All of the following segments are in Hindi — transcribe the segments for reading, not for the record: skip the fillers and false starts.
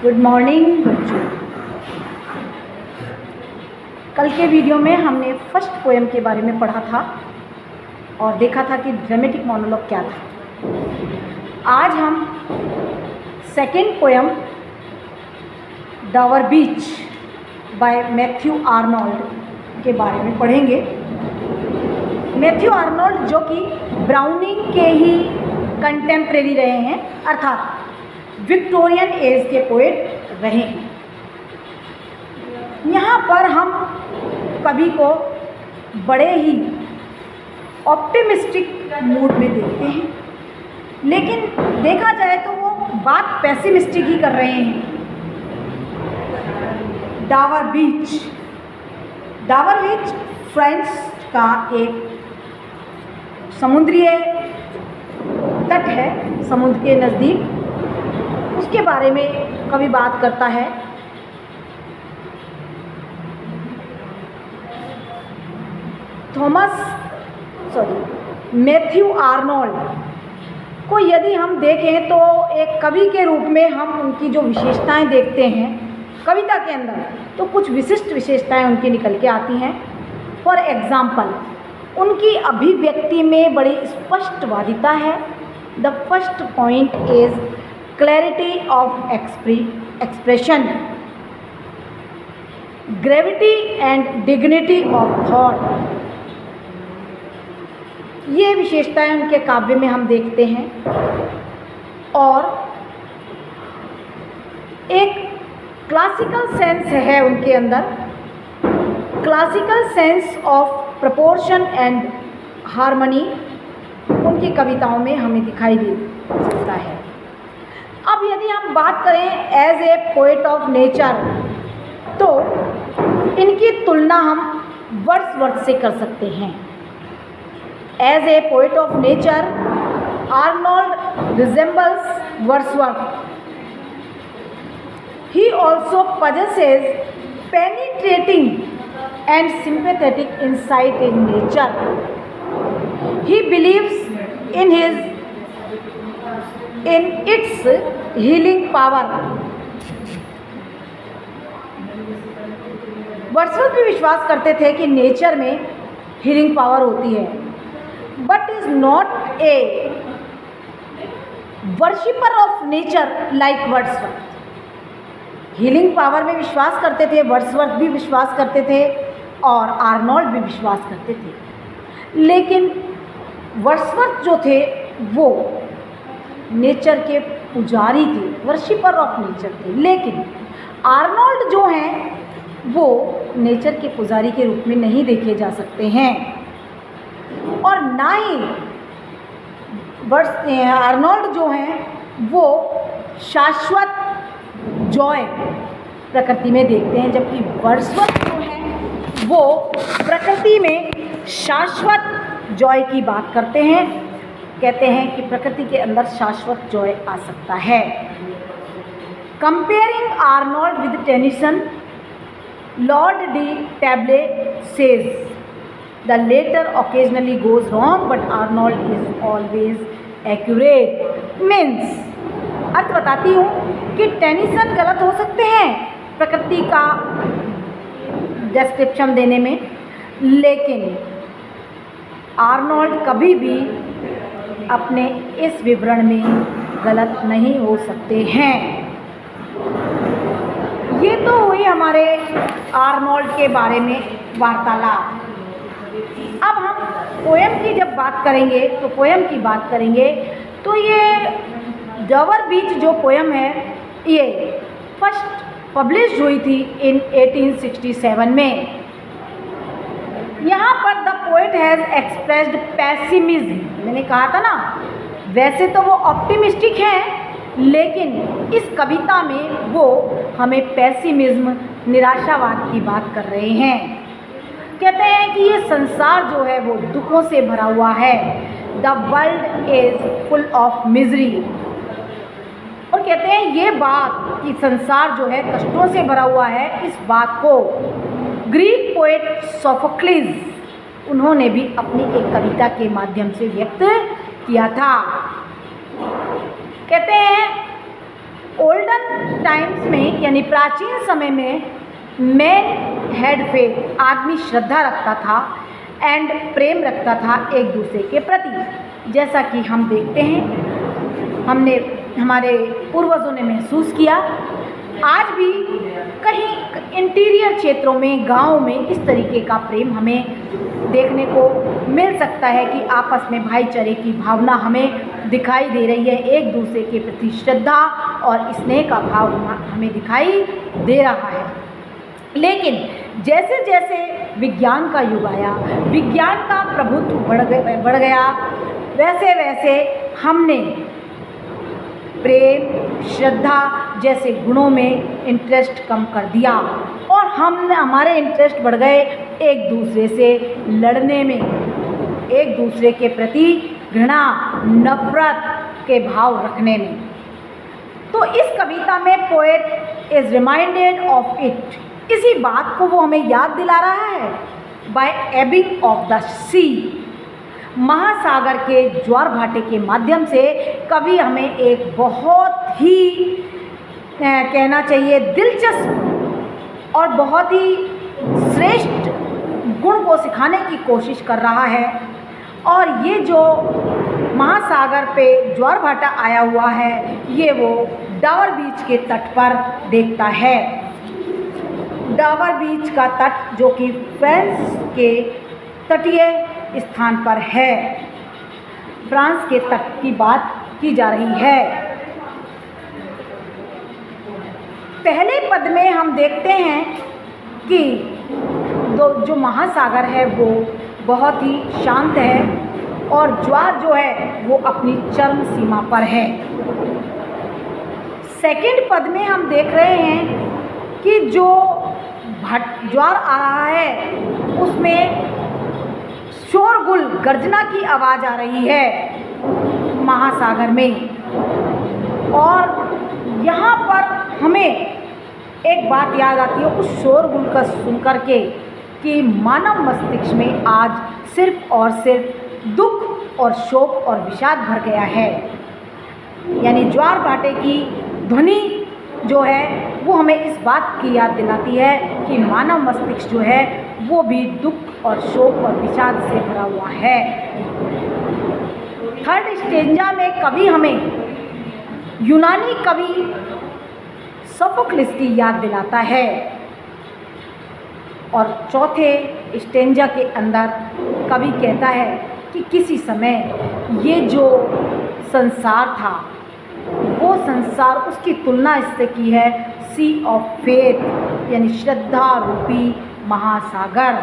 गुड मॉर्निंग बच्चों। कल के वीडियो में हमने फर्स्ट पोएम के बारे में पढ़ा था और देखा था कि ड्रामेटिक मोनोलॉग क्या था। आज हम second poem Dover Beach by Matthew Arnold के बारे में पढ़ेंगे। मैथ्यू आर्नोल्ड जो कि ब्राउनिंग के ही कंटेम्प्रेरी रहे हैं, अर्थात विक्टोरियन एज के पोएट रहे हैं। यहाँ पर हम कवि को बड़े ही ऑप्टिमिस्टिक मूड में देखते हैं, लेकिन देखा जाए तो वो बात पेसिमिस्टिक ही कर रहे हैं। डावर बीच फ्रांस का एक समुद्रीय तट है, समुद्र के नज़दीक। उसके बारे में कवि बात करता है। मैथ्यू आर्नोल्ड को यदि हम देखें तो एक कवि के रूप में हम उनकी जो विशेषताएं देखते हैं कविता के अंदर, तो कुछ विशिष्ट विशेषताएं उनकी निकल के आती हैं। फॉर एग्जाम्पल, उनकी अभिव्यक्ति में बड़ी स्पष्टवादिता है। The first point is clarity of expression, gravity and dignity of thought। ये विशेषताएं उनके काव्य में हम देखते हैं। और एक क्लासिकल सेंस है उनके अंदर, classical sense of proportion and harmony उनकी कविताओं में हमें दिखाई दे सकता है। अब यदि हम बात करें as a poet of nature, तो इनकी तुलना हम वर्ड्सवर्थ से कर सकते हैं। As a poet of nature, Arnold resembles Wordsworth. He also possesses penetrating and sympathetic insight in nature. He believes in its healing power। Wordsworth भी विश्वास करते थे कि नेचर में हीलिंग पावर होती है, but is not a worshipper of nature like Wordsworth. Healing power में विश्वास करते थे, वर्ड्सवर्थ भी विश्वास करते थे और आर्नोल्ड भी विश्वास करते थे। लेकिन वर्ड्सवर्थ जो थे वो नेचर के पुजारी थे, वर्शिपर ऑफ नेचर थे। लेकिन आर्नोल्ड जो हैं वो नेचर के पुजारी के रूप में नहीं देखे जा सकते हैं, और ना ही आर्नोल्ड जो हैं वो शाश्वत जॉय प्रकृति में देखते हैं, जबकि वर्ड्सवर्थ जो हैं वो प्रकृति में शाश्वत जॉय की बात करते हैं। कहते हैं कि प्रकृति के अंदर शाश्वत जॉय आ सकता है। Comparing Arnold with Tennyson, Lord De Tabley says the latter occasionally goes wrong but Arnold is always accurate. Means अर्थ बताती हूँ कि टेनिसन गलत हो सकते हैं प्रकृति का डिस्क्रिप्शन देने में, लेकिन आर्नोल्ड कभी भी अपने इस विवरण में गलत नहीं हो सकते हैं। ये तो हुई हमारे आर्नोल्ड के बारे में वार्तालाप। अब हम पोएम की जब बात करेंगे तो ये डावर बीच जो पोएम है ये फर्स्ट पब्लिश हुई थी इन 1867 में। यहाँ पर the poet has expressed pessimism. मैंने कहा था ना, वैसे तो वो ऑप्टिमिस्टिक हैं, लेकिन इस कविता में वो हमें पैसिमिज्म, निराशावाद की बात कर रहे हैं। कहते हैं कि ये संसार जो है वो दुखों से भरा हुआ है। The world is full of misery. और कहते हैं ये बात कि संसार जो है कष्टों से भरा हुआ है, इस बात को ग्रीक पोएट सोफोक्लिस उन्होंने भी अपनी एक कविता के माध्यम से व्यक्त किया था। कहते हैं ओल्डन टाइम्स में यानी प्राचीन समय में मैन हैड फेथ, आदमी श्रद्धा रखता था, एंड प्रेम रखता था एक दूसरे के प्रति। जैसा कि हम देखते हैं, हमारे पूर्वजों ने महसूस किया, आज भी कहीं इंटीरियर क्षेत्रों में, गाँव में इस तरीके का प्रेम हमें देखने को मिल सकता है कि आपस में भाईचारे की भावना हमें दिखाई दे रही है, एक दूसरे के प्रति श्रद्धा और स्नेह का भाव हमें दिखाई दे रहा है। लेकिन जैसे जैसे विज्ञान का युग आया, विज्ञान का प्रभुत्व बढ़ गया, वैसे वैसे हमने प्रेम, श्रद्धा जैसे गुणों में इंटरेस्ट कम कर दिया और हमारे इंटरेस्ट बढ़ गए एक दूसरे से लड़ने में, एक दूसरे के प्रति घृणा, नफरत के भाव रखने में। तो इस कविता में poet is reminded of it, इसी बात को वो हमें याद दिला रहा है। बाय एबिंग ऑफ द सी, महासागर के ज्वार भाटे के माध्यम से कवि हमें एक बहुत ही कहना चाहिए दिलचस्प और बहुत ही श्रेष्ठ गुण को सिखाने की कोशिश कर रहा है। और ये जो महासागर पे ज्वार भाटा आया हुआ है, ये वो डावर बीच के तट पर देखता है। डावर बीच का तट जो कि फ्रांस के तटीय स्थान पर है, फ्रांस के तट की बात की जा रही है। पहले पद में हम देखते हैं कि जो महासागर है वो बहुत ही शांत है और ज्वार जो है वो अपनी चरम सीमा पर है। सेकंड पद में हम देख रहे हैं कि जो ज्वार आ रहा है उसमें शोरगुल, गर्जना की आवाज़ आ रही है महासागर में। और यहाँ पर हमें एक बात याद आती है उस शोरगुल का सुनकर के कि मानव मस्तिष्क में आज सिर्फ और सिर्फ दुख और शोक और विषाद भर गया है। यानी ज्वार भाटे की ध्वनि जो है वो हमें इस बात की याद दिलाती है कि मानव मस्तिष्क जो है वो भी दुख और शोक और विषाद से भरा हुआ है। थर्ड स्टेंजा में कवि हमें यूनानी कवि सोफोक्लिस की याद दिलाता है और चौथे स्टेंजा के अंदर कवि कहता है कि किसी समय ये जो संसार था वो संसार, उसकी तुलना इससे की है सी ऑफ फेथ, यानी श्रद्धा रूपी महासागर।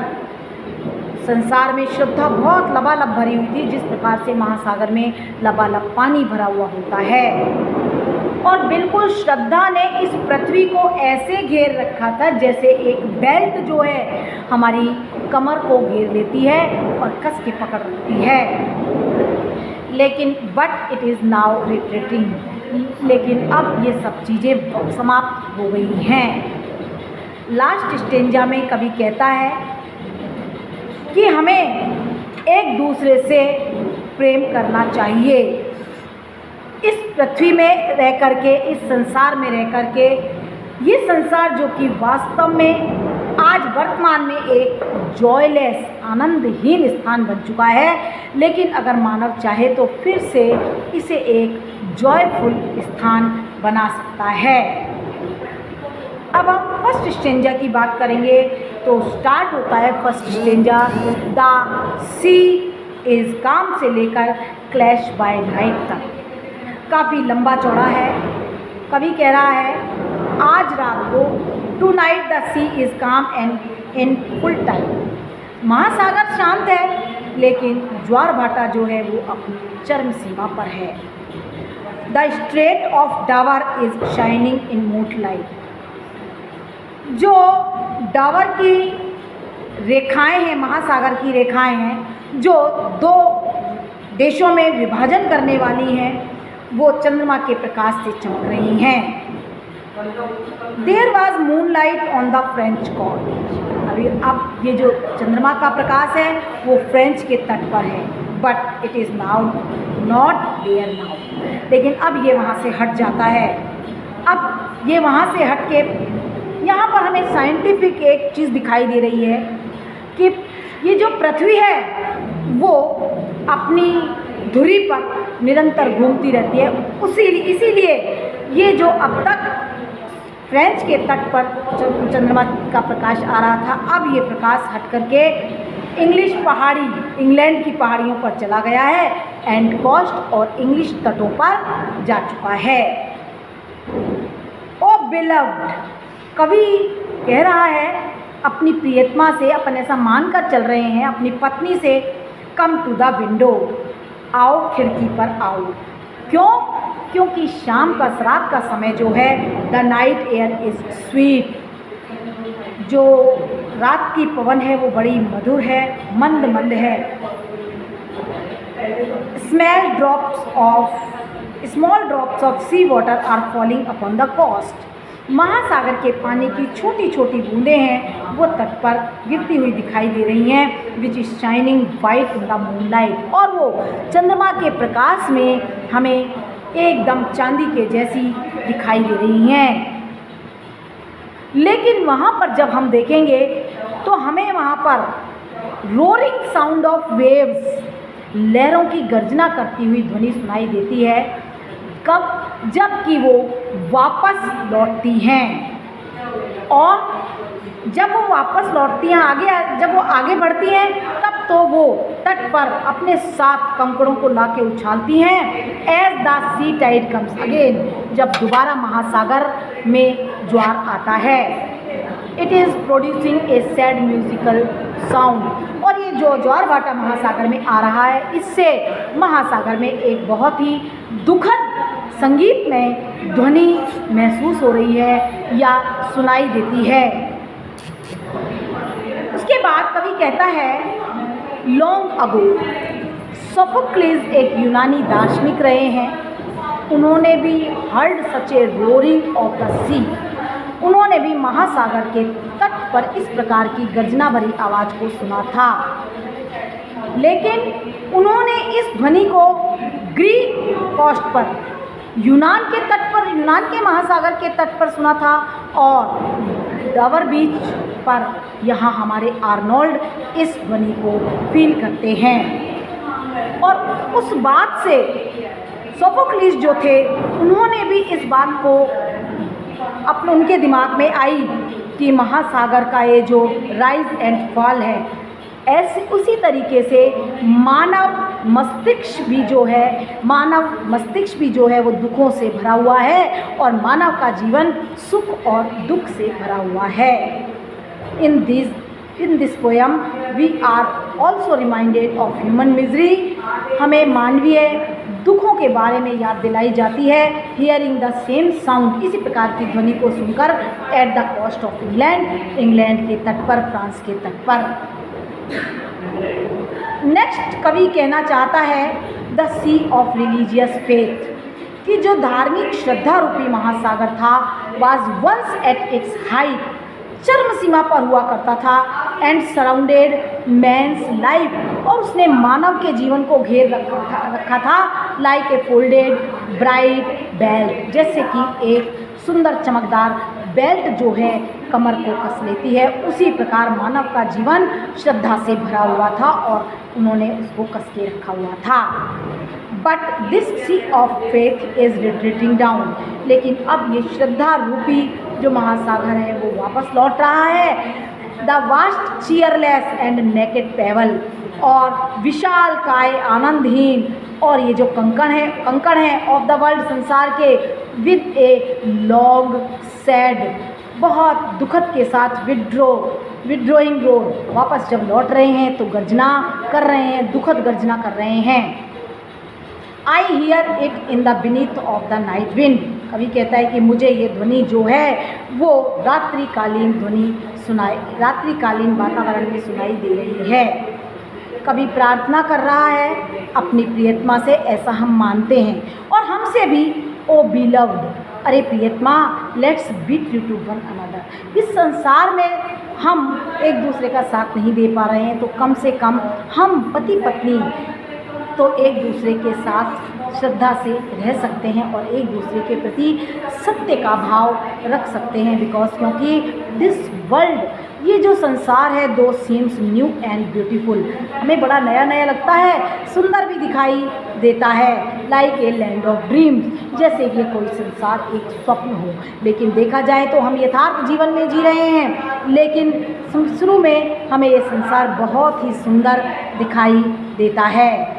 संसार में श्रद्धा बहुत लबालब भरी हुई थी, जिस प्रकार से महासागर में लबालब पानी भरा हुआ होता है। और बिल्कुल श्रद्धा ने इस पृथ्वी को ऐसे घेर रखा था जैसे एक बेल्ट जो है हमारी कमर को घेर लेती है और कस के पकड़ रखती है। लेकिन but it is now retreating, लेकिन अब ये सब चीज़ें समाप्त हो गई हैं। लास्ट स्टेंजा में कवि कहता है कि हमें एक दूसरे से प्रेम करना चाहिए। इस पृथ्वी में रह कर के, इस संसार में रह कर के, ये संसार जो कि वास्तव में आज वर्तमान में एक जॉयलेस, आनंदहीन स्थान बन चुका है, लेकिन अगर मानव चाहे तो फिर से इसे एक जॉयफुल स्थान बना सकता है। अब हम फर्स्ट स्टेंजा की बात करेंगे तो स्टार्ट होता है first stanza the sea is calm से लेकर क्लैश बाय नाइट तक। काफ़ी लंबा चौड़ा है। कवि कह रहा है आज रात को tonight the sea is calm and in full time. महासागर शांत है लेकिन ज्वार भाटा जो है वो अपनी चरम सीमा पर है। The strait of Dover is shining in moonlight. जो डावर की रेखाएं हैं, महासागर की रेखाएं हैं जो दो देशों में विभाजन करने वाली हैं, वो चंद्रमा के प्रकाश से चमक रही हैं। There was moonlight on the French coast. अभी अब ये जो चंद्रमा का प्रकाश है वो फ्रेंच के तट पर है, but it is now not there now. लेकिन अब ये वहाँ से हट जाता है। अब ये वहाँ से हट के यहाँ पर हमें साइंटिफिक एक चीज़ दिखाई दे रही है कि ये जो पृथ्वी है वो अपनी धुरी पर निरंतर घूमती रहती है। इसीलिए ये जो अब तक फ्रेंच के तट पर चंद्रमा का प्रकाश आ रहा था, अब ये प्रकाश हट करके इंग्लैंड की पहाड़ियों पर चला गया है, एंड कोस्ट और इंग्लिश तटों पर जा चुका है। ओ बिलव्ड, कवि कह रहा है अपनी प्रियतमा से, अपन ऐसा मानकर चल रहे हैं अपनी पत्नी से, कम टू द विंडो, आओ खिड़की पर आओ। क्यों? क्योंकि शाम का रात का समय जो है, the night air is sweet, जो रात की पवन है वो बड़ी मधुर है, मंद मंद है। Small drops of sea water are falling upon the coast, महासागर के पानी की छोटी छोटी बूंदें हैं वो तट पर गिरती हुई दिखाई दे रही हैं, which is shining white in the moonlight, और वो चंद्रमा के प्रकाश में हमें एकदम चांदी के जैसी दिखाई दे रही हैं। लेकिन वहाँ पर जब हम देखेंगे तो हमें वहाँ पर रोरिंग साउंड ऑफ वेव्स, लहरों की गर्जना करती हुई ध्वनि सुनाई देती है। कब? जबकि वो वापस लौटती हैं, और जब वो वापस लौटती हैं जब वो आगे बढ़ती हैं, तब तो वो तट पर अपने साथ कंकड़ों को लाके उछालती हैं। As the sea tide comes again, जब दोबारा महासागर में ज्वार आता है, it is producing a sad musical sound, और ये जो ज्वार भाटा महासागर में आ रहा है, इससे महासागर में एक बहुत ही दुखद संगीत में ध्वनि महसूस हो रही है या सुनाई देती है। उसके बाद कवि कहता है, लॉन्ग अगो, सोफोक्लेस एक यूनानी दार्शनिक रहे हैं, उन्होंने भी heard such a roaring of the sea, उन्होंने भी महासागर के तट पर इस प्रकार की गर्जना भरी आवाज़ को सुना था। लेकिन उन्होंने इस ध्वनि को ग्रीक कोस्ट पर, यूनान के महासागर के तट पर सुना था, और डावर बीच पर यहाँ हमारे आर्नोल्ड इस ध्वनि को फील करते हैं। और उस बात से सोफोक्लिस जो थे, उन्होंने भी इस बात को उनके दिमाग में आई कि महासागर का ये जो राइज एंड फॉल है, ऐसे उसी तरीके से मानव मस्तिष्क भी जो है वो दुखों से भरा हुआ है, और मानव का जीवन सुख और दुख से भरा हुआ है। In this poem we are also reminded of human misery, हमें मानवीय दुखों के बारे में याद दिलाई जाती है। Hearing the same sound, इसी प्रकार की ध्वनि को सुनकर, at the coast of England, England के तट पर, फ्रांस के तट पर। नेक्स्ट कवि कहना चाहता है, the sea of religious faith, कि जो धार्मिक श्रद्धा रूपी महासागर था, was once at its height, चरम सीमा पर हुआ करता था, एंड सराउंडेड मैंस लाइफ, और उसने मानव के जीवन को घेर रखा था, like a folded bright belt, जैसे कि एक सुंदर चमकदार बेल्ट जो है कमर को कस लेती है, उसी प्रकार मानव का जीवन श्रद्धा से भरा हुआ था और उन्होंने उसको कस के रखा हुआ था। But this sea of faith is retreating down, लेकिन अब ये श्रद्धा रूपी जो महासागर है वो वापस लौट रहा है। द वास्ट चीयरलेस एंड नेकेड पेवल, और विशाल काय आनंदहीन, और ये जो कंकड़ हैं ऑफ द वर्ल्ड, संसार के, विद ए लॉन्ग सैड, बहुत दुखद के साथ विड्रोइंग रोड, वापस जब लौट रहे हैं तो गर्जना कर रहे हैं, दुखद गर्जना कर रहे हैं। I hear it in the beneath of the night wind, कवि कहता है कि मुझे ये ध्वनि जो है वो रात्रिकालीन वातावरण में सुनाई दे रही है। कवि प्रार्थना कर रहा है अपनी प्रियतमा से, ऐसा हम मानते हैं, और हमसे भी, ओ बिलव्ड, अरे प्रियतमा, let's be true to one another. इस संसार में हम एक दूसरे का साथ नहीं दे पा रहे हैं, तो कम से कम हम पति पत्नी तो एक दूसरे के साथ श्रद्धा से रह सकते हैं और एक दूसरे के प्रति सत्य का भाव रख सकते हैं। बिकॉज क्योंकि दिस वर्ल्ड, ये जो संसार है, दो सीम्स न्यू एंड ब्यूटीफुल, हमें बड़ा नया नया लगता है, सुंदर भी दिखाई देता है, like a land of dreams, जैसे ये कोई संसार एक स्वप्न हो। लेकिन देखा जाए तो हम यथार्थ जीवन में जी रहे हैं, लेकिन शुरू में हमें ये संसार बहुत ही सुंदर दिखाई देता है,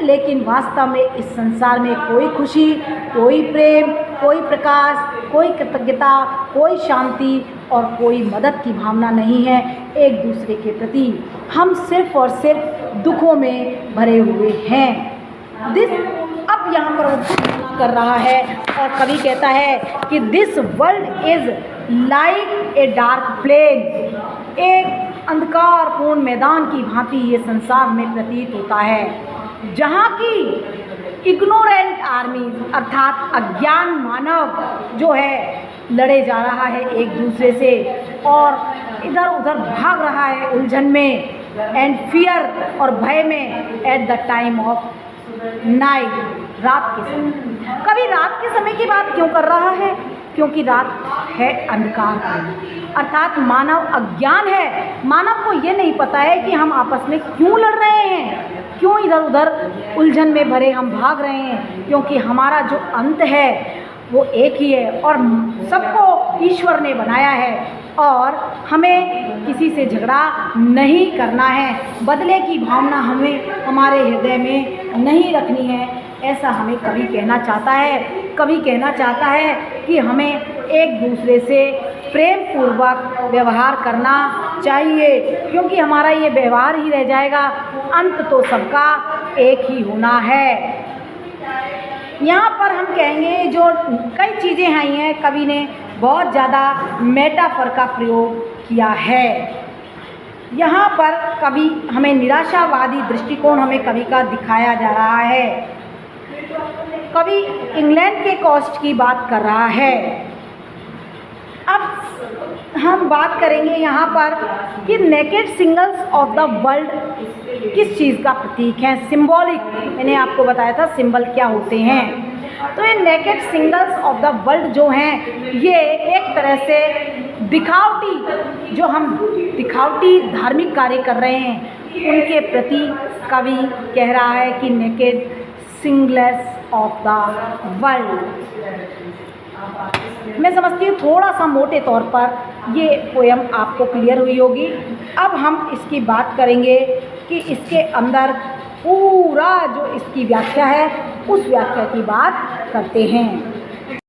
लेकिन वास्तव में इस संसार में कोई खुशी, कोई प्रेम, कोई प्रकाश, कोई कृतज्ञता, कोई शांति और कोई मदद की भावना नहीं है एक दूसरे के प्रति। हम सिर्फ और सिर्फ दुखों में भरे हुए हैं। अब यहाँ पर वो कर रहा है और कवि कहता है कि this world is like a dark plain, एक अंधकारपूर्ण मैदान की भांति ये संसार में प्रतीत होता है, जहाँ की इग्नोरेंट आर्मी अर्थात अज्ञान मानव जो है लड़े जा रहा है एक दूसरे से और इधर उधर भाग रहा है उलझन में एंड फियर और भय में at the time of night, रात के समय। कभी रात के समय की बात क्यों कर रहा है? क्योंकि रात है अंधकार अर्थात मानव अज्ञान है। मानव को ये नहीं पता है कि हम आपस में क्यों लड़ रहे हैं, क्यों इधर उधर उलझन में भरे हम भाग रहे हैं, क्योंकि हमारा जो अंत है वो एक ही है और सबको ईश्वर ने बनाया है और हमें किसी से झगड़ा नहीं करना है, बदले की भावना हमें हमारे हृदय में नहीं रखनी है, ऐसा हमें कवि कहना चाहता है। कवि कहना चाहता है कि हमें एक दूसरे से प्रेम पूर्वक व्यवहार करना चाहिए, क्योंकि हमारा ये व्यवहार ही रह जाएगा, अंत तो सबका एक ही होना है। यहाँ पर हम कहेंगे जो कई चीज़ें आई हैं, कवि ने बहुत ज़्यादा मेटाफर का प्रयोग किया है। यहाँ पर कवि हमें निराशावादी दृष्टिकोण हमें कवि का दिखाया जा रहा है। कवि इंग्लैंड के कोस्ट की बात कर रहा है। अब हम बात करेंगे यहाँ पर कि naked singles of the world किस चीज़ का प्रतीक है, सिंबॉलिक। मैंने आपको बताया था सिंबल क्या होते हैं। तो ये naked singles of the world जो हैं, ये एक तरह से दिखावटी, जो हम दिखावटी धार्मिक कार्य कर रहे हैं, उनके प्रति कवि कह रहा है कि naked singles of the world. मैं समझती हूँ थोड़ा सा मोटे तौर पर ये पोयम आपको क्लियर हुई होगी। अब हम इसकी बात करेंगे कि इसके अंदर पूरा जो इसकी व्याख्या है उस व्याख्या की बात करते हैं।